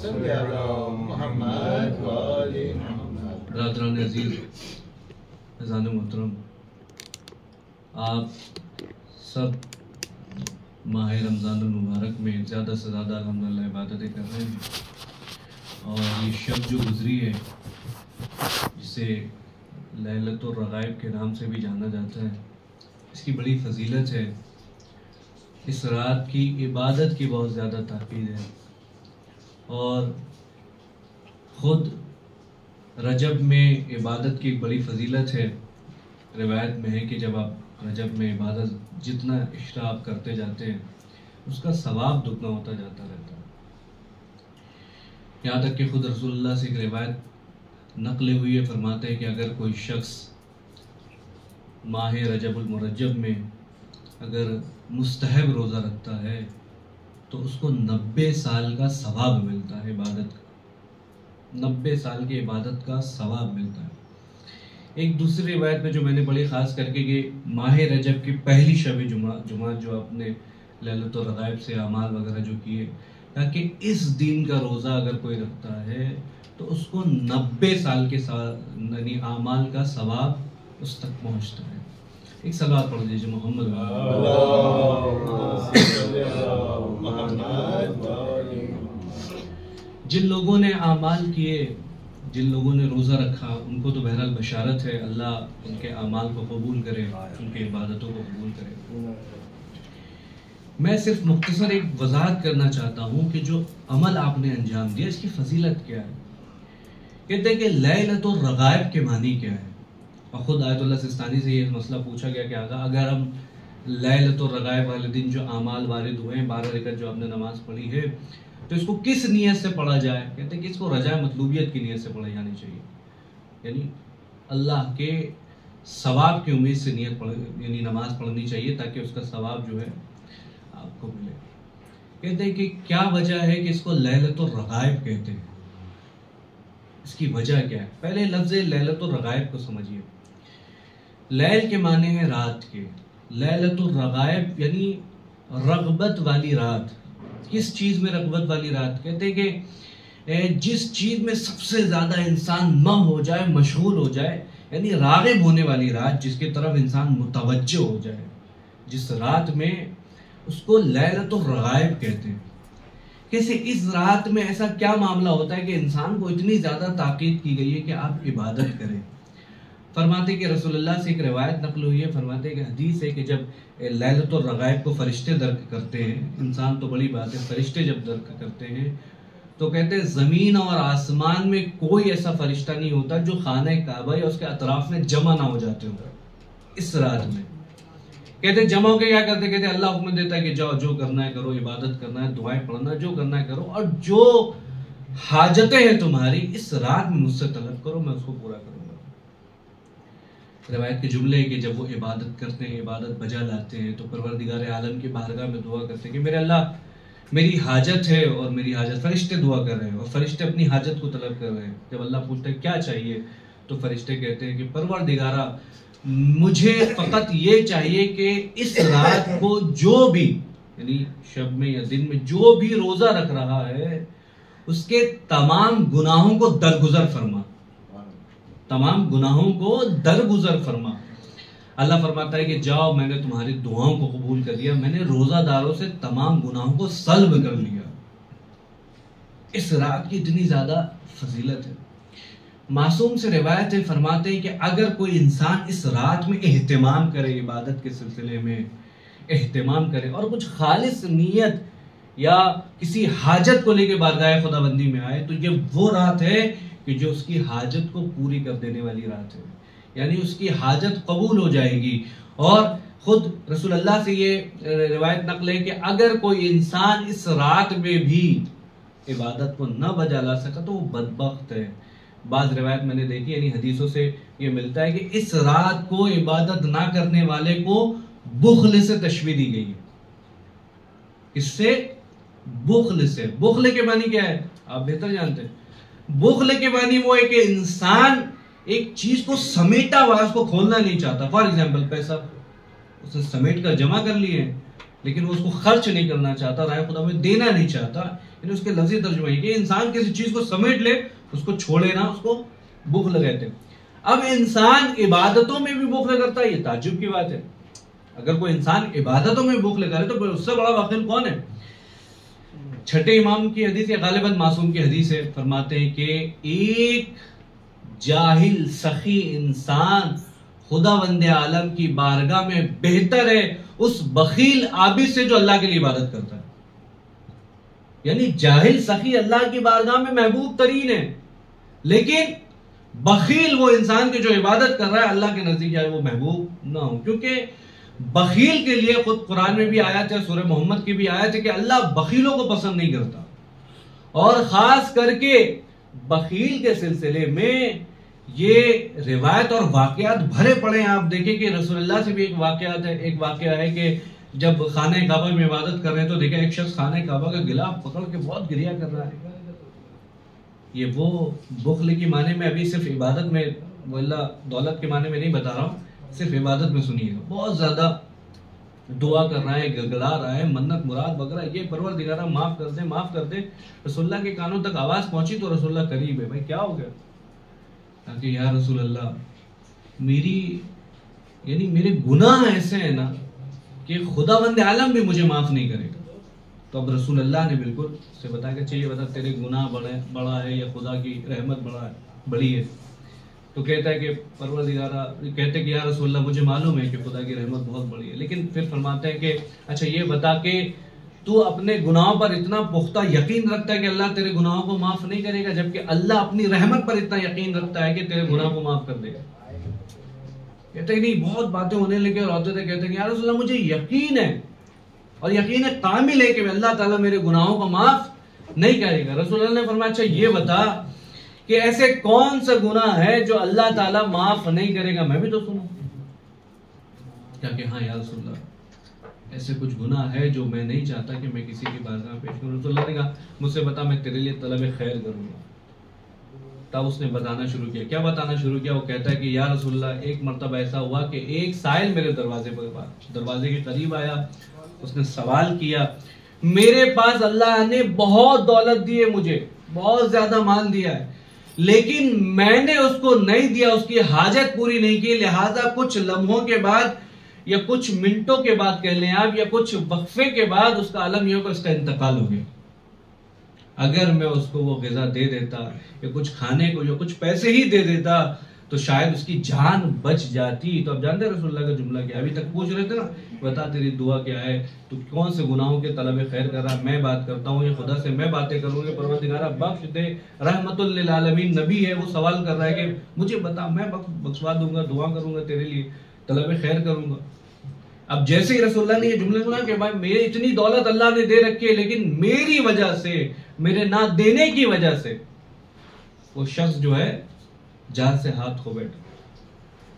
صلی علی محمد و آل محمد۔ برادران عزیز، عزیزان محترم، آپ سب ماہ رمضان المبارک میں زیادہ سے زیادہ الحمدللہ عبادتیں کر رہے ہیں، اور یہ شب جو گزری ہے جسے لیلۃ الرغائب کے نام سے بھی جانا جاتا ہے، اس کی بڑی فضیلت ہے۔ اس رات کی عبادت کی بہت زیادہ تاکید ہے، اور خود رجب میں عبادت کی ایک بڑی فضیلت ہے۔ روایت میں ہے کہ جب آپ رجب میں عبادت جتنا اشراق کرتے جاتے ہیں اس کا ثواب دگنا ہوتا جاتا رہتا ہے، یہاں تک کہ خود رسول اللہ سے ایک روایت نقل ہوئی ہے، فرماتے ہیں کہ اگر کوئی شخص ماہ رجب المرجب میں اگر مستحب روزہ رکھتا ہے تو اس کو 90 سال کا ثواب ملتا ہے، عبادت کا 90 سال کی عبادت کا ثواب ملتا ہے۔ ایک دوسری روایت میں جو میں نے پڑھی خاص کر کے کہ ماہ رجب کی پہلی شب جمعہ جو اپنے لیلۃ الرغائب سے اعمال وغیرہ جو کیے، تاکہ اس دن کا روزہ اگر کوئی رکھتا ہے تو اس کو 90 سال کے یعنی اعمال کا ثواب اس تک پہنچتا ہے۔ ایک صلوات پڑھ دیجیے محمد جن لوگوں نے اعمال کیے، جن لوگوں نے روزہ رکھا، ان کو تو بہرحال بشارت ہے، اللہ ان کے اعمال کو قبول کرے، ان کی عبادتوں کو قبول کرے۔ میں صرف مختصر ایک وضاحت کرنا چاہتا ہوں کہ جو عمل آپ نے انجام دیا اس کی فضیلت کیا ہے۔ کہتے ہیں کہ لیلۃ الرغائب کے معنی کیا ہے، اور خود آیت اللہ سستانی سے یہ مسئلہ پوچھا گیا کہ آقا اگر ہم لیلۃ الرغائب والے دن جو اعمال وارد ہوئے ہیں، 12 رکعت جو آپ نے نماز پڑھی ہے، تو اس کو کس نیت سے پڑھا جائے؟ کہتے ہیں کہ اس کو رجاء مطلوبیت کی نیت سے پڑھا جانی چاہیے، یعنی اللہ کے ثواب کی امید سے یعنی نماز پڑھنی چاہیے تاکہ اس کا ثواب جو ہے آپ کو ملے۔ کہتے ہیں کہ کیا وجہ ہے کہ اس کو لیلۃ الرغائب کہتے ہیں، اس کی وجہ کیا ہے؟ پہلے لفظ لیلۃ الرغائب کو سمجھیے۔ لیل کے معنی ہے رات کے، لیلۃ الرغائب یعنی رغبت والی رات۔ کس چیز میں رغبت والی رات؟ کہتے ہیں کہ جس چیز میں سب سے زیادہ انسان ہو جائے، مشغول ہو جائے، یعنی راغب ہونے والی رات، جس کی طرف انسان متوجہ ہو جائے، جس رات میں، اس کو لیلۃ الرغائب کہتے ہیں۔ کیسے اس رات میں ایسا کیا معاملہ ہوتا ہے کہ انسان کو اتنی زیادہ تاکید کی گئی ہے کہ آپ عبادت کریں؟ فرماتے کہ رسول اللہ سے ایک روایت نقل ہوئی ہے، فرماتے کہ حدیث ہے کہ جب لیلۃ الرغائب کو فرشتے درک کرتے ہیں، انسان تو بڑی بات ہے، فرشتے جب درک کرتے ہیں تو کہتے ہیں زمین اور آسمان میں کوئی ایسا فرشتہ نہیں ہوتا جو خانہ کعبہ یا اس کے اطراف میں جمع نہ ہو جاتے ہوں اس رات میں۔ کہتے ہیں جمع ہو کے کیا کرتے؟ کہتے ہیں اللہ حکم دیتا ہے کہ جاؤ جو کرنا ہے کرو، عبادت کرنا ہے، دعائیں پڑھنا ہے، جو کرنا ہے کرو، اور جو حاجتیں ہیں تمہاری اس رات میں مجھ سے طلب کرو، میں اس کو پورا کروں گا۔ روایت کے جملے ہیں کہ جب وہ عبادت کرتے ہیں، عبادت بجا لاتے ہیں، تو پروردگار عالم کی بارگاہ میں دعا کرتے ہیں کہ میرے اللہ میری حاجت ہے، اور میری حاجت، فرشتے دعا کر رہے ہیں اور فرشتے اپنی حاجت کو طلب کر رہے ہیں۔ جب اللہ پوچھتے ہیں کیا چاہیے تو فرشتے کہتے ہیں کہ پروردگارہ مجھے فقط یہ چاہیے کہ اس رات کو جو بھی، یعنی شب میں یا دن میں جو بھی روزہ رکھ رہا ہے اس کے تمام گناہوں کو درگزر فرما، تمام گناہوں کو درگزر فرما۔ اللہ فرماتا ہے کہ جاؤ میں نے تمہاری دعاؤں کو قبول کر لیا، میں نے روزہ داروں سے تمام گناہوں کو سلب کر لیا۔ اس رات کی اتنی زیادہ فضیلت ہے۔ معصوم سے روایت ہے، فرماتے ہیں کہ اگر کوئی انسان اس رات میں اہتمام کرے، عبادت کے سلسلے میں اہتمام کرے اور کچھ خالص نیت یا کسی حاجت کو لے کے بارگاہ خدا بندی میں آئے، تو یہ وہ رات ہے کہ جو اس کی حاجت کو پوری کر دینے والی رات ہے، یعنی اس کی حاجت قبول ہو جائے گی۔ اور خود رسول اللہ سے یہ روایت نقل ہے کہ اگر کوئی انسان اس رات میں بھی عبادت کو نہ بجا لا سکا تو وہ بدبخت ہے۔ بعض روایت میں نے دیکھی، یعنی حدیثوں سے یہ ملتا ہے کہ اس رات کو عبادت نہ کرنے والے کو بخل سے تشبیہ دی گئی ہے۔ اس سے بخل سے، بخل کے معنی کیا ہے آپ بہتر جانتے ہیں۔ بخل کے معنی وہ ہے کہ انسان ایک چیز کو سمیٹا ہوا، اس کو کھولنا نہیں چاہتا۔ فار ایگزامپل پیسہ اسے سمیٹ کر جمع کر لیے، لیکن وہ اس کو خرچ نہیں کرنا چاہتا، راہ خدا میں دینا نہیں چاہتا، یعنی اس کے لفظی ترجمہ ہے کہ انسان کسی چیز کو سمیٹ لے، اس کو چھوڑے نہ، اس کو بخل کہتے ہیں۔ اب انسان عبادتوں میں بھی بخل کرتا ہے، یہ تعجب کی بات ہے۔ اگر کوئی انسان عبادتوں میں بخل کرے تو اس سے بڑا بخیل کون ہے؟ چھٹے امام کی حدیث ہے، غالباً معصوم کی حدیث ہے، فرماتے ہیں کہ ایک جاہل سخی انسان خدا بند عالم کی بارگاہ میں بہتر ہے اس بخیل عابد سے جو اللہ کے لیے عبادت کرتا ہے۔ یعنی جاہل سخی اللہ کی بارگاہ میں محبوب ترین ہے، لیکن بخیل وہ انسان کے جو عبادت کر رہا ہے اللہ کے نزدیک وہ محبوب نہ ہو، کیونکہ بخیل کے لیے خود قرآن میں بھی آیت ہے، سورہ محمد کی بھی آیت ہے کہ اللہ بخیلوں کو پسند نہیں کرتا۔ اور خاص کر کے بخیل کے سلسلے میں یہ روایت اور واقعات بھرے پڑے ہیں۔ آپ دیکھیں کہ رسول اللہ سے بھی ایک واقعہ ہے کہ جب خانہ کعبہ میں عبادت کر رہے ہیں تو دیکھیں ایک شخص خانہ کعبہ کا غلاف پکڑ کے بہت گریہ کر رہا ہے۔ یہ وہ بخل کی معنی میں ابھی صرف عبادت میں، وہ اللہ دولت کے معنی میں نہیں بتا رہا ہوں، صرف عبادت میں سنیے گا، بہت زیادہ دعا کر رہا ہے، گڑگڑا رہا ہے، منت مراد وغیرہ، یہ پروردگارہ معاف کر دے معاف کر دے۔ رسول اللہ کے کانوں تک آواز پہنچی تو رسول اللہ قریب ہے، بھائی کیا ہو گیا؟ کہ یا رسول اللہ میرے گناہ ایسے ہیں نا کہ خدا بند عالم بھی مجھے معاف نہیں کرے گا۔ تو اب رسول اللہ نے بالکل سے بتایا کہ چلیے بتا تیرے گناہ بڑا ہے یا خدا کی رحمت بڑی ہے؟ تو کہتا ہے کہ پروردگارہ، کہتے کہ یا رسول اللہ مجھے معلوم ہے کہ خدا کی رحمت بہت بڑی ہے، لیکن پھر فرماتے ہیں کہ اچھا یہ بتا کہ تو اپنے گناہوں پر اتنا پختہ یقین رکھتا ہے کہ اللہ تیرے گناہوں کو معاف نہیں کرے گا، جبکہ اللہ اپنی رحمت پر اتنا یقین رکھتا ہے کہ تیرے گناہ کو معاف کر دے گا۔ کہتے ہیں نہیں، بہت باتیں ہونے لگے اور ہوتے تھے، کہتے ہیں کہ یا رسول اللہ مجھے یقین ہے اور یقین کامل ہے کہ اللہ تعالیٰ میرے گناہوں کو معاف نہیں کرے گا۔ رسول اللہ نے فرمایا اچھا یہ بتا کہ ایسے کون سا گناہ ہے جو اللہ تعالیٰ معاف نہیں کرے گا، میں بھی تو سنوں۔ کیا کہ ہاں یا رسول اللہ ایسے کچھ گناہ ہے جو میں نہیں چاہتا کہ میں کسی کی بارگاہ پیش کروں۔ رسول اللہ نے کہا مجھ سے بتا، میں تیرے لیے طلب خیر کروں گا۔ تب اس نے بتانا شروع کیا۔ کیا بتانا شروع کیا؟ وہ کہتا ہے کہ یا رسول اللہ ایک مرتبہ ایسا ہوا کہ ایک سائل میرے دروازے کے قریب آیا، اس نے سوال کیا، میرے پاس اللہ نے بہت دولت دی ہے، مجھے بہت زیادہ مال دیا ہے، لیکن میں نے اس کو نہیں دیا، اس کی حاجت پوری نہیں کی، لہٰذا کچھ لمحوں کے بعد یا کچھ منٹوں کے بعد کہہ لیں آپ، یا کچھ وقفے کے بعد اس کا عالم یہ ہوگا اس کا انتقال ہو گیا۔ اگر میں اس کو وہ غذا دے دیتا یا کچھ کھانے کو یا کچھ پیسے ہی دے دیتا تو شاید اس کی جان بچ جاتی۔ تو اب جانتے رسول اللہ کا جملہ کیا؟ ابھی تک پوچھ رہے تھے نا، بتا تیری دعا کیا ہے، تو کون سے گناہوں کے طلب خیر کر رہا؟ میں بات کرتا ہوں، یہ خدا سے میں باتیں کروں گی، پروردگارہ بخش دے، رحمت للعالمین نبی ہے، وہ سوال کر رہا ہے کہ مجھے بتا، میں بخشوا دوں گا، دعا کروں گا تیرے لیے، طلب خیر کروں گا۔ اب جیسے ہی رسول اللہ نے یہ جملے سنا کہ بھائی میری اتنی دولت اللہ نے دے رکھی ہے، لیکن میری وجہ سے، میرے نہ دینے کی وجہ سے وہ شخص جو ہے جان سے ہاتھ کھو بیٹھا۔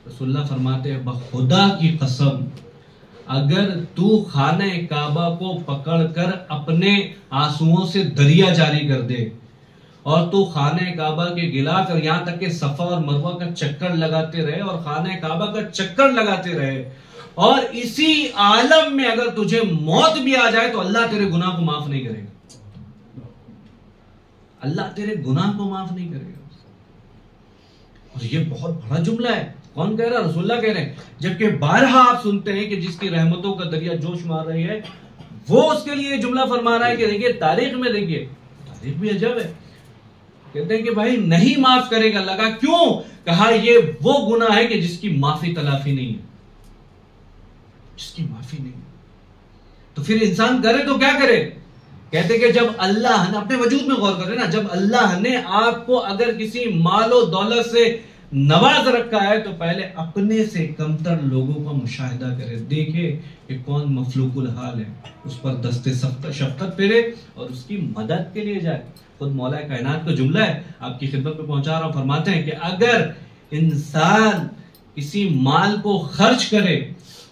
رسول اللہ فرماتے ہیں بخدا کی قسم، اگر تو خانہ کعبہ کو پکڑ کر اپنے آنسوؤں سے دریا جاری کر دے اور تو خانہ کعبہ کے غلاف اور یہاں تک کہ صفا اور مروہ کا چکر لگاتے رہے اور خانہ کعبہ کا چکر لگاتے رہے اور اسی عالم میں اگر تجھے موت بھی آ جائے تو اللہ تیرے گناہ کو معاف نہیں کرے گا، اللہ تیرے گناہ کو معاف نہیں کرے گا۔ اور یہ بہت بڑا جملہ ہے۔ کون کہہ رہا؟ رسول اللہ کہہ رہے ہیں، جبکہ بارہا آپ سنتے ہیں کہ جس کی رحمتوں کا دریا جوش مار رہی ہے وہ اس کے لیے یہ جملہ فرما رہا ہے کہ دیکھیے تاریخ میں، دیکھیے تاریخ بھی عجب ہے، کہتے ہیں کہ بھائی نہیں معاف کرے گا اللہ کا۔ کیوں؟ کہا یہ وہ گناہ ہے کہ جس کی معافی تلافی نہیں ہے، جس کی معافی نہیں۔ تو پھر انسان کرے تو کیا کرے؟ کہتے کہ جب اللہ نے اپنے وجود میں غور کرے نا، جب اللہ نے آپ کو اگر کسی مال و دولت سے نواز رکھا ہے تو پہلے اپنے سے کمتر لوگوں کا مشاہدہ کرے، دیکھے کہ کون مفلوق الحال ہے، اس پر دستے شفقت پھیرے اور اس کی مدد کے لیے جائے۔ خود مولا کائنات کا جملہ ہے، آپ کی خدمت میں پہنچا رہا ہوں، فرماتے ہیں کہ اگر انسان کسی مال کو خرچ کرے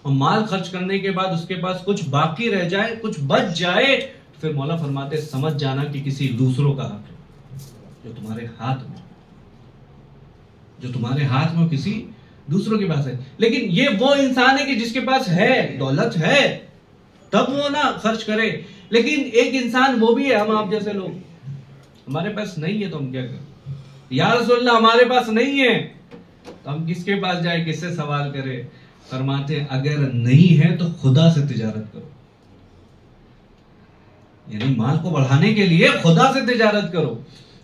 اور مال خرچ کرنے کے بعد اس کے پاس کچھ باقی رہ جائے، کچھ بچ جائے، پھر مولا فرماتے سمجھ جانا کہ کسی دوسروں کا حق ہے جو تمہارے ہاتھ میں کسی دوسروں کے پاس ہے۔ لیکن یہ وہ انسان ہے کہ جس کے پاس ہے، دولت ہے، تب وہ نہ خرچ کرے. لیکن ایک انسان وہ بھی ہے, ہم آپ جیسے لوگ, ہمارے پاس نہیں ہے تو ہم کیا کریں؟ یا رسول اللہ ہمارے پاس نہیں ہے تو ہم کس کے پاس جائیں, کس سے سوال کریں؟ فرماتے ہیں اگر نہیں ہے تو خدا سے تجارت کرو. یعنی مال کو بڑھانے کے لیے خدا سے تجارت کرو.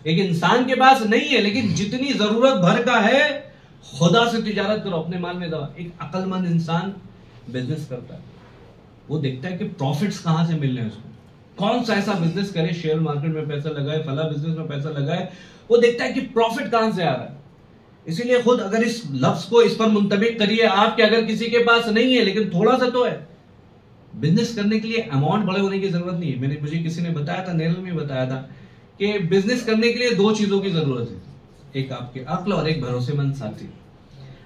ایک انسان کے پاس نہیں ہے لیکن جتنی ضرورت بھر کا ہے خدا سے تجارت کرو, اپنے مال میں دوا. ایک عقل مند انسان بزنس کرتا ہے, وہ دیکھتا ہے کہ پروفٹس کہاں سے مل رہے ہیں اس کو, کون سا ایسا بزنس کرے, شیئر مارکیٹ میں پیسہ لگائے, فلاں بزنس میں پیسہ لگائے, وہ دیکھتا ہے کہ پروفٹ کہاں سے آ رہا ہے. اسی لیے خود اگر اس لفظ کو اس پر منطبق کریے آپ کہ اگر کسی کے پاس نہیں ہے لیکن تھوڑا سا تو ہے, بزنس کرنے کے لیے اماؤنٹ بڑے ہونے کی ضرورت نہیں ہے. مجھے کسی نے بتایا تھا, نیرل میں بتایا تھا کہ بزنس کرنے کے لیے 2 چیزوں کی ضرورت ہے, ایک آپ کے عقل اور ایک بھروسے مند ساتھی.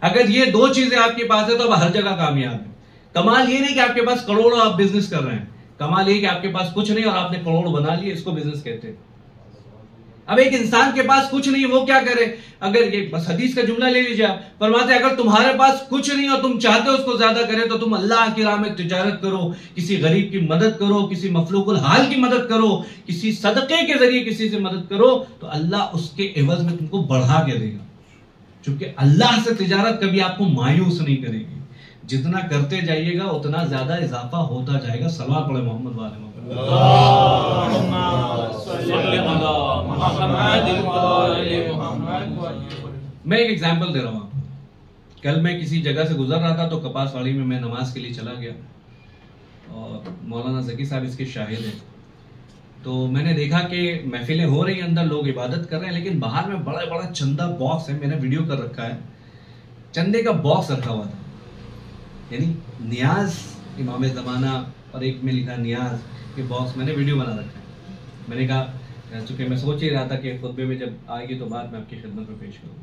اگر یہ 2 چیزیں آپ کے پاس ہے تو آپ ہر جگہ کامیاب ہیں. کمال یہ نہیں کہ آپ کے پاس کروڑوں آپ بزنس کر رہے ہیں, کمال یہ کہ آپ کے پاس کچھ نہیں اور آپ نے کروڑ بنا لیے, اس کو بزنس کہتے ہیں. اب ایک انسان کے پاس کچھ نہیں, وہ کیا کرے؟ اگر یہ بس حدیث کا جملہ لے لیجیے, فرماتے ہیں اگر تمہارے پاس کچھ نہیں اور تم چاہتے ہو اس کو زیادہ کرے تو تم اللہ کی راہ میں تجارت کرو, کسی غریب کی مدد کرو, کسی مفلوق الحال کی مدد کرو, کسی صدقے کے ذریعے کسی سے مدد کرو, تو اللہ اس کے عوض میں تم کو بڑھا کے دے گا. چونکہ اللہ سے تجارت کبھی آپ کو مایوس نہیں کرے گی. جتنا کرتے جائیے گا اتنا زیادہ اضافہ ہوتا جائے گا. سلوات پڑھے محمد والے محمد. میں ایک ایگزامپل دے رہا ہوں آپ کو. کل میں کسی جگہ سے گزر رہا تھا تو کپاس واڑی میں نماز کے لیے چلا گیا اور مولانا ذکی صاحب اس کے شاہد ہیں. تو میں نے دیکھا کہ محفلیں ہو رہی ہیں, اندر لوگ عبادت کر رہے ہیں, لیکن باہر میں بڑا بڑا چندہ باکس ہے, میں نے ویڈیو کر رکھا ہے, چندے کا باکس رکھا ہوا تھا. یعنی نیاز امام زمانہ اور ایک میں لکھا نیاز, یہ باکس میں نے ویڈیو بنا رکھا ہے. میں نے کہا چونکہ میں سوچ ہی رہا تھا کہ خطبے میں جب آئے گی تو بعد میں آپ کی خدمت میں پیش کروں.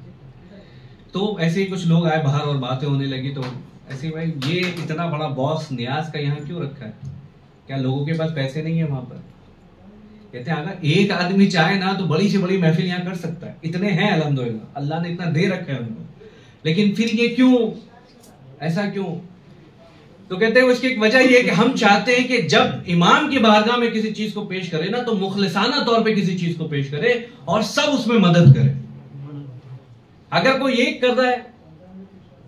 تو ایسے ہی کچھ لوگ آئے باہر اور باتیں ہونے لگی, تو ایسے ہی بھائی یہ اتنا بڑا باکس نیاز کا یہاں کیوں رکھا ہے, کیا لوگوں کے پاس پیسے نہیں ہیں وہاں پر؟ کہتے ہیں اگر ایک آدمی چاہے نا تو بڑی سے بڑی محفل یہاں کر سکتا ہے, اتنے ہیں الحمدللہ, اللہ نے اتنا دے رکھا ہے ان کو. لیکن پھر یہ کیوں, ایسا کیوں؟ تو کہتے ہیں اس کی ایک وجہ یہ ہے کہ ہم چاہتے ہیں کہ جب امام کی بارگاہ میں کسی چیز کو پیش کرے نا تو مخلصانہ طور پہ کسی چیز کو پیش کرے اور سب اس میں مدد کرے. اگر کوئی ایک کر رہا ہے,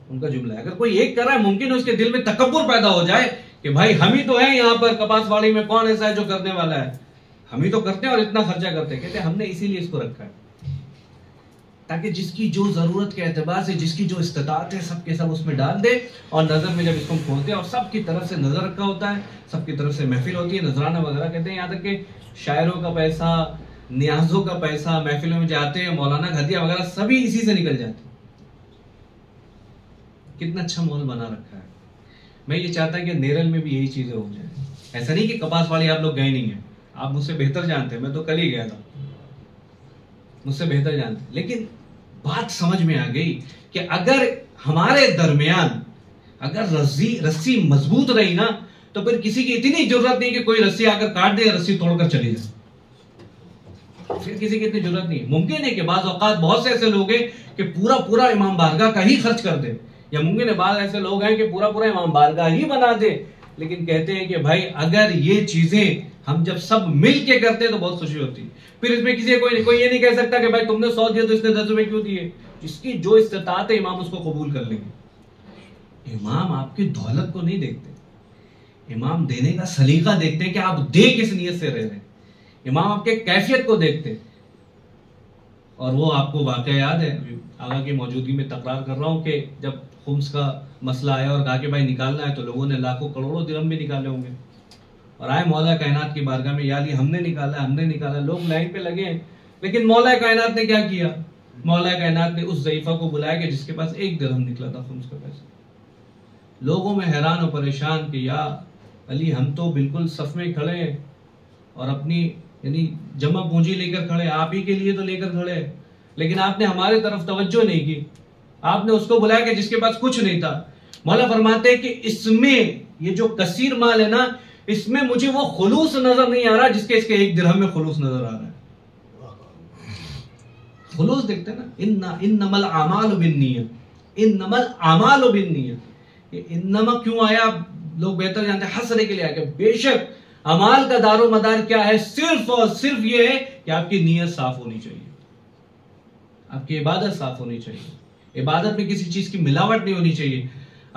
ان کا جملہ ہے, اگر کوئی ایک کر رہا ہے ممکن ہے اس کے دل میں تکبر پیدا ہو جائے کہ بھائی ہم ہی تو ہیں یہاں پر کپاس واڑی میں, کون ایسا ہے جو کرنے والا ہے, ہم ہی تو کرتے ہیں اور اتنا خرچہ کرتے ہیں. کہتے ہیں ہم نے اسی لیے اس کو رکھا ہے تاکہ جس کی جو ضرورت کے اعتبار سے جس کی جو استطاعت ہے سب کے سب اس میں ڈال دے, اور نظر میں جب اس کو کھولتے ہیں اور سب کی طرف سے نظر رکھا ہوتا ہے, سب کی طرف سے محفل ہوتی ہے, نذرانہ وغیرہ کہتے ہیں, یہاں تک کہ شاعروں کا پیسہ, نیازوں کا پیسہ, محفلوں میں جاتے ہیں مولانا گھدیا وغیرہ سبھی اسی سے نکل جاتے ہیں. کتنا اچھا ماحول بنا رکھا ہے. میں یہ چاہتا کہ نیرل میں بھی یہی چیزیں ہو جائیں. ایسا نہیں کہ کپاس والی آپ لوگ گئے نہیں ہیں, آپ مجھ سے بہتر جانتے ہیں, میں تو کل ہی گیا تھا, مجھ سے بہتر جانتے ہیں. لیکن بات سمجھ میں آ گئی کہ اگر ہمارے درمیان اگر رسی مضبوط رہی نا تو پھر کسی کی اتنی ضرورت نہیں کہ کوئی رسی آ کر کاٹ دے یا رسی توڑ کر چلی جائے. پھر کسی کی اتنی ضرورت نہیں. ممکن ہے کہ بعض اوقات بہت سے ایسے لوگ ہیں کہ پورا امام بارگاہ کا ہی خرچ کر دے, یا ممکن ہے بعض ایسے لوگ ہیں کہ پورا امام بارگاہ ہی بنا دے. لیکن کہتے ہیں کہ بھائی اگر یہ چیزیں ہم جب سب مل کے کرتے تو بہت خوشی ہوتی. پھر اس میں کسی کوئی یہ نہیں کہہ سکتا کہ بھائی تم نے 100 دیا تو اس نے 10 روپے کیوں دیے. جس کی جو استطاعت ہے امام اس کو قبول کر لیں گے. امام آپ کی دولت کو نہیں دیکھتے, امام دینے کا سلیقہ دیکھتے ہیں کہ آپ دے کس نیت سے رہ رہے ہیں. امام آپ کے کیفیت کو دیکھتے. اور وہ آپ کو واقعہ یاد ہے, آقا کی موجودگی میں تکرار کر رہا ہوں کہ جب خمس کا مسئلہ آیا اور کہا کہ بھائی نکالنا ہے تو لوگوں نے لاکھوں کروڑوں درہم بھی نکالے ہوں گے, اور آئے مولا کائنات کی بارگاہ میں, یا علی ہم نے نکالا, لوگ لائن پہ لگے ہیں. لیکن مولا کائنات نے کیا کیا؟ مولا کائنات نے اس ضعیفہ کو بلایا کہ جس کے پاس 1 درہم نکلا تھا خمس کا پیسہ. لوگوں میں حیران و پریشان کہ یا علی ہم تو بالکل صف میں کھڑے ہیں اور اپنی یعنی جمع پونجی لے کر کھڑے, آپ ہی کے لیے تو لے کر کھڑے, لیکن آپ نے ہماری طرف توجہ نہیں کی. آپ نے اس کو بلایا کہ جس کے پاس کچھ نہیں تھا. مولا فرماتے ہیں کہ اس میں یہ جو کثیر مال ہے نا, اس میں مجھے وہ خلوص نظر نہیں آ رہا جس کے اس کے 1 درہم میں خلوص نظر آ رہا ہے. خلوص دیکھتے ہیں نا, انما الاعمال بالنیت, انما الاعمال بالنیت. یہ انما کیوں آیا لوگ بہتر جانتے ہیں حسرے کے لیے کہ بے شک اعمال کا دار و مدار کیا ہے؟ صرف اور صرف یہ ہے کہ آپ کی نیت صاف ہونی چاہیے، آپ کی عبادت صاف ہونی چاہیے، عبادت میں کسی چیز کی ملاوٹ نہیں ہونی چاہیے۔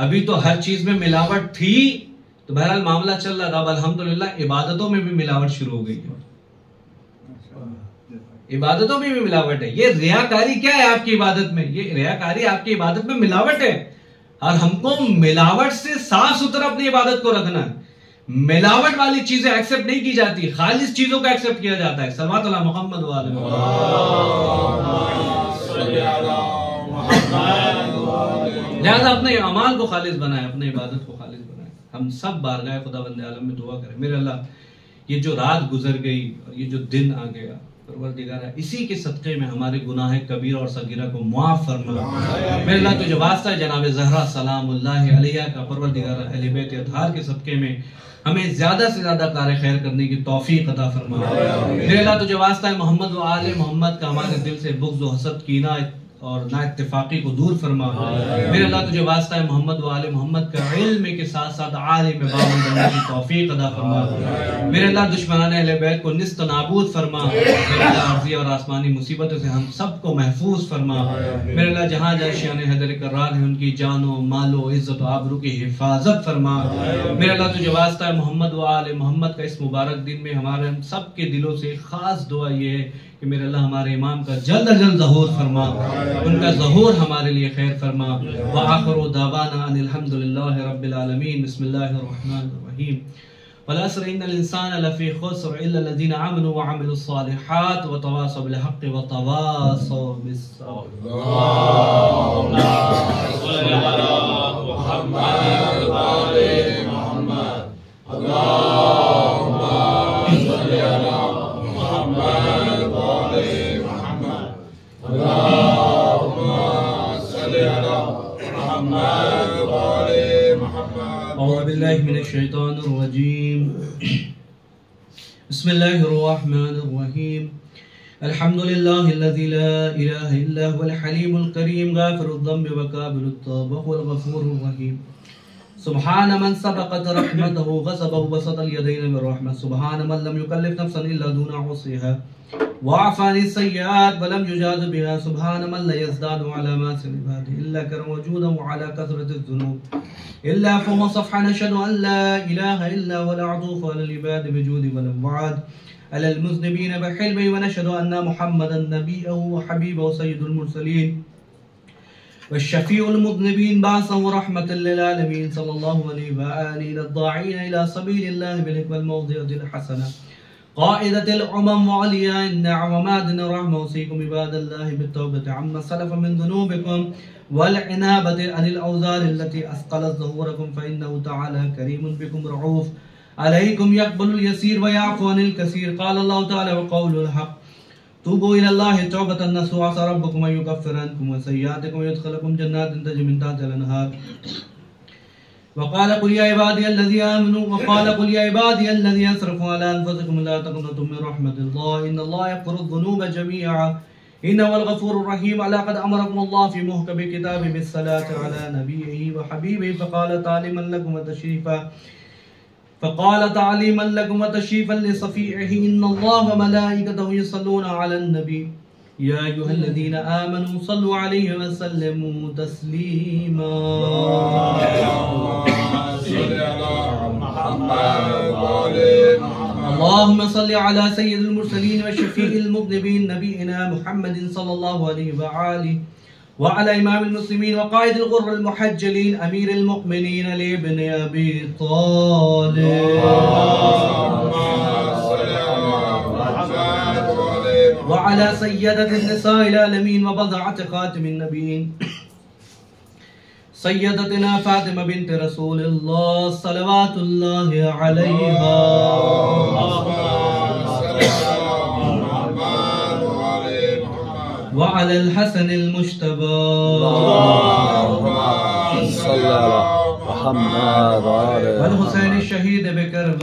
ابھی تو ہر چیز میں ملاوٹ تھی تو بہرحال معاملہ چل رہا تھا، اب الحمدللہ عبادتوں میں بھی ملاوٹ شروع ہو گئی ہے، عبادتوں میں بھی ملاوٹ ہے۔ یہ ریاکاری کیا ہے آپ کی عبادت میں؟ یہ ریاکاری آپ کی عبادت میں ملاوٹ ہے، اور ہم کو ملاوٹ سے صاف ستھرا اپنی عبادت کو رکھنا ہے۔ ملاوٹ والی چیزیں ایکسپٹ نہیں کی جاتی، خالص چیزوں کو ایکسپٹ کیا جاتا ہے۔ صلوات علی محمد و آل محمد۔ لہذا اپنے اعمال کو خالص بنائیں، اپنے عبادت کو خالص بنائیں۔ ہم سب بارگاہ خداوند عالم میں دعا کریں، میرے اللہ یہ جو رات گزر گئی اور یہ جو دن آ گیا، پروردگارہ اسی کے صدقے میں ہمارے گناہ کبیرہ اور صغیرہ کو معاف فرما۔ میرے اللہ تجھے واسطہ ہے جناب زہرا سلام اللہ علیہ کا، پروردگارہ اہل بیت اطہار کے صدقے میں ہمیں زیادہ سے زیادہ کار خیر کرنے کی توفیق عطا فرما۔ میرے اللہ تجھے واسطہ ہے محمد و آل محمد کا، ہمارے دل سے بغض و حسد، کینہ اور نا اتفاقی کو دور فرما۔ میرے اللہ تجھے واسطہ ہے محمد و آل محمد کا علم کے ساتھ ساتھ عالم بامن بننے کی توفیق عطا فرما۔ میرے اللہ دشمنان اہل بیت کو نیست و نابود فرما۔ میرے اللہ عرضی اور آسمانی مصیبتوں سے ہم سب کو محفوظ فرما۔ میرے اللہ جہاں جہاں شیعان حیدر کرار ہیں ان کی جان و مال و عزت و آبرو کی حفاظت فرما۔ میرے اللہ تجھے واسطہ ہے محمد و آل محمد کا اس مبارک دن میں ہمارے ہم سب کے دلوں سے خاص دعا یہ ہے کہ میرے اللہ ہمارے امام کا جلد از جلد ظہور فرما، ان کا ظہور ہمارے لیے خیر فرما۔ وآخر دعوانا ان الحمدللہ رب العالمین۔ بسم اللہ الرحمن الرحیم۔ والعصر ان الانسان لفی خسر الا الذین آمنوا وعملوا الصالحات وتواصوا بالحق وتواصوا بالصبر۔ اللهم صل علی محمد وآل محمد۔ اللهم صل علی محمد وآل محمد۔ اللهم صل علی محمد وآل محمد۔ اعوذ باللہ من الشیطان الرجیم۔ بسم اللہ الرحمن الرحیم۔ الحمد للہ الذی لا الہ الا هو الحلیم الکریم غافر الذنب وقابل التوب وهو الغفور الرحیم۔ سبحان من سبقت رحمته غضبه وبسط اليدين بالرحمة، سبحان من لم يكلف نفسا إلا دون عصيها وعفى عن السيئات ولم يجاز بها، سبحان من لا يزداد على ما سلباته إلا كرم وجودا وعلى كثرة الذنوب إلا فهو صفحا، نشهد أن لا إله إلا هو العطوف على العباد بجود والوعد على المذنبين بحلمه، ونشهد أن محمدا نبيه وحبيبه سيد المرسلين والشفيع المذنبين بعثه ورحمة للعالمين، صلى الله عليه وآله الداعين إلى سبيل الله بالحكمة الموضعة الحسنة قائدة الأمم وعلياء النعم ومعدن الرحمة، أوصيكم عباد الله بالتوبة عما سلف من ذنوبكم والعنابة عن الأوزار التي أثقلت ظهوركم، فإنه تعالى كريم بكم رعوف عليكم يقبل اليسير ويعفو عن الكثير، قال الله تعالى وقول الحق توبوا إلى الله توبة نصوحا، عسى ربكم أن يكفر عنكم سيئاتكم ويدخلكم جنات تجري من تحتها الأنهار، وقال قل يا عبادي الذين آمنوا وقال قل يا عبادي الذين أسرفوا على أنفسكم لا تقنطوا من رحمة الله إن الله يغفر الذنوب جميعا إنه هو الغفور الرحيم، لقد أمركم الله في محكم كتابه بالصلاة على نبيه وحبيبه، فقال تعليما لكم وتشريفا لصفيعه إن الله وملائكته يصلون على النبي يا أيها الذين آمنوا صلوا عليه وسلموا تسليما۔ اللهم صل على سيد المرسلين وشفيع المذنبين نبينا محمد صلى الله عليه وآله وعلى إمام المسلمين وقائد الغر المحجلين أمير المؤمنين علي بن أبي طالب وعلى سيدة النساء العالمين وبضعة خاتم النبيين سيدتنا فاطمة بنت رسول الله صلوات الله عليها وعلى الحسن المجتبى والحسين الشهيد بكربلاء